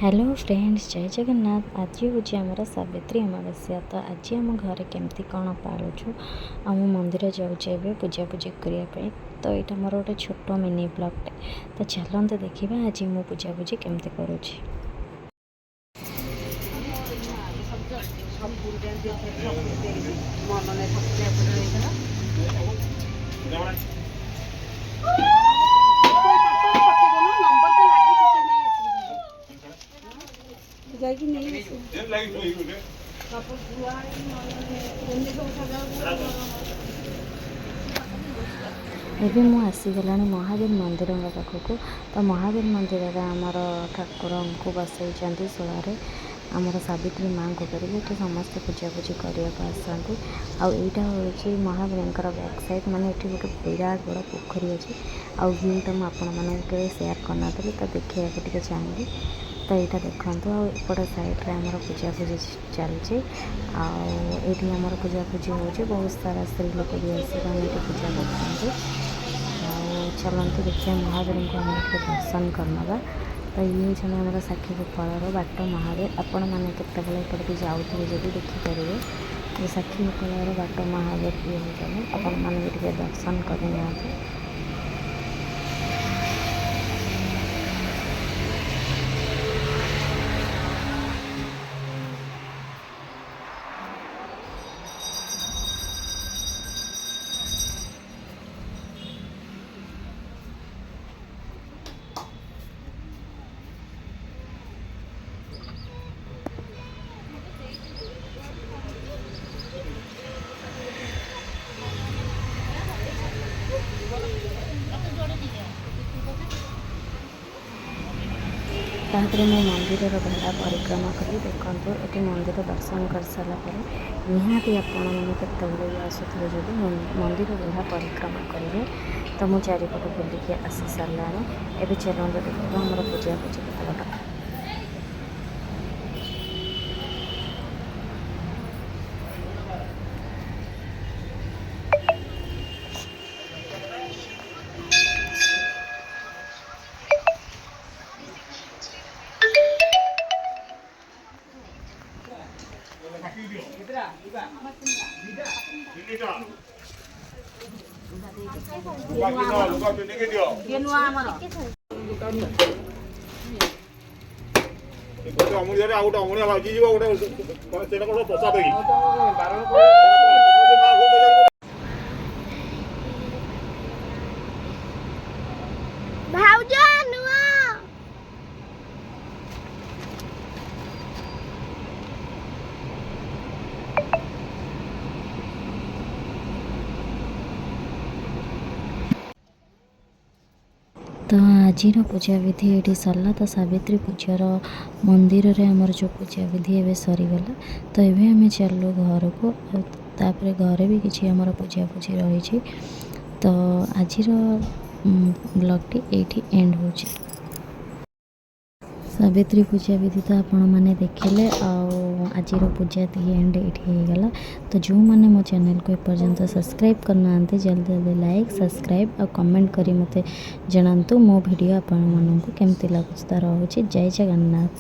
Hello friends, जय जगन्नाथ। आज हूँ आमर सावित्री अमावास्या। तो आज आम घर केमती कौन पालुचु आम मंदिर जाऊे पूजा पूजी करने। तो यहाँ मोर गोटे छोट मिनी ब्लॉगटे। तो चलते देखा आज मु पूजा पूजी केमती करुँची। एबे मु आसीगला महावीर मंदिर पाखक। तो महावीर मंदिर आमर ठाकुर को बसई शोलारे आमर सावित्री माँ को करके समस्त पूजा पूजी करने आसती। आईटा हूँ महावीर बैक साइड माने ये गोटे विराट बड़ा पोखरी अच्छी। आउ व्यू तो मुझे सेयार करना तो देखा के चाहिए। तो यहाँ देखूँ एपट साइड्रे आमर पूजा पूजी चलती। आमर पूजा पूजी हो बहुत सारा स्त्री लोक भी आसिक पूजा करते। चलते देखिए महावीर को आम दर्शन करना। तो ये हमें साक्षी गोपाल बाट महावीर आपण मैंने केत भी जाऊे जब देखिपारे ये साक्षी गोपाल बाट महावीर ये होते आपण मैंने भी दर्शन करना। तापर मो मंदिर बेढ़ा परिक्रमा करी। देखो ये मंदिर दर्शन कर सारापर निहाती आपण मैंने केतबे आसुवे जब मंदिर बेढ़ा परिक्रमा करेंगे। तो मुझे चारिपट बुलिकी आसी सारा। एवं चलते देखा आम पूजा पूजी केत ଅମୁଳିଆରେ ଆଉ ଗୋଟେ ଅମୁଳିଆ ଭାଜିଯିବ ଗୋଟେ ସେଟା କଣ ପ୍ରସାଦ କି ଭାଉଜ ନୁଆ तो आज पूजा विधि ये सरला। तो सावित्री पूजार मंदिर रे आमर जो पूजा विधि एवं सरीगला। तो ये आम चलू घर को। तापर घरे भी किसी आमर पूजा पूजी रही। तो आज ब्लॉगटी ये एंड हो। सावित्री पूजा विधि तो आपण मैंने देखिले। आज पूजा दी एंड ये गला। तो जो मैंने मो चैनल को एपर्यंत सब्सक्राइब करना जल्दी जल्दी लाइक सब्सक्राइब और कमेंट करी मते जनातु मो वीडियो आपण मानू केमती लगुच। तार हो जय जगन्नाथ।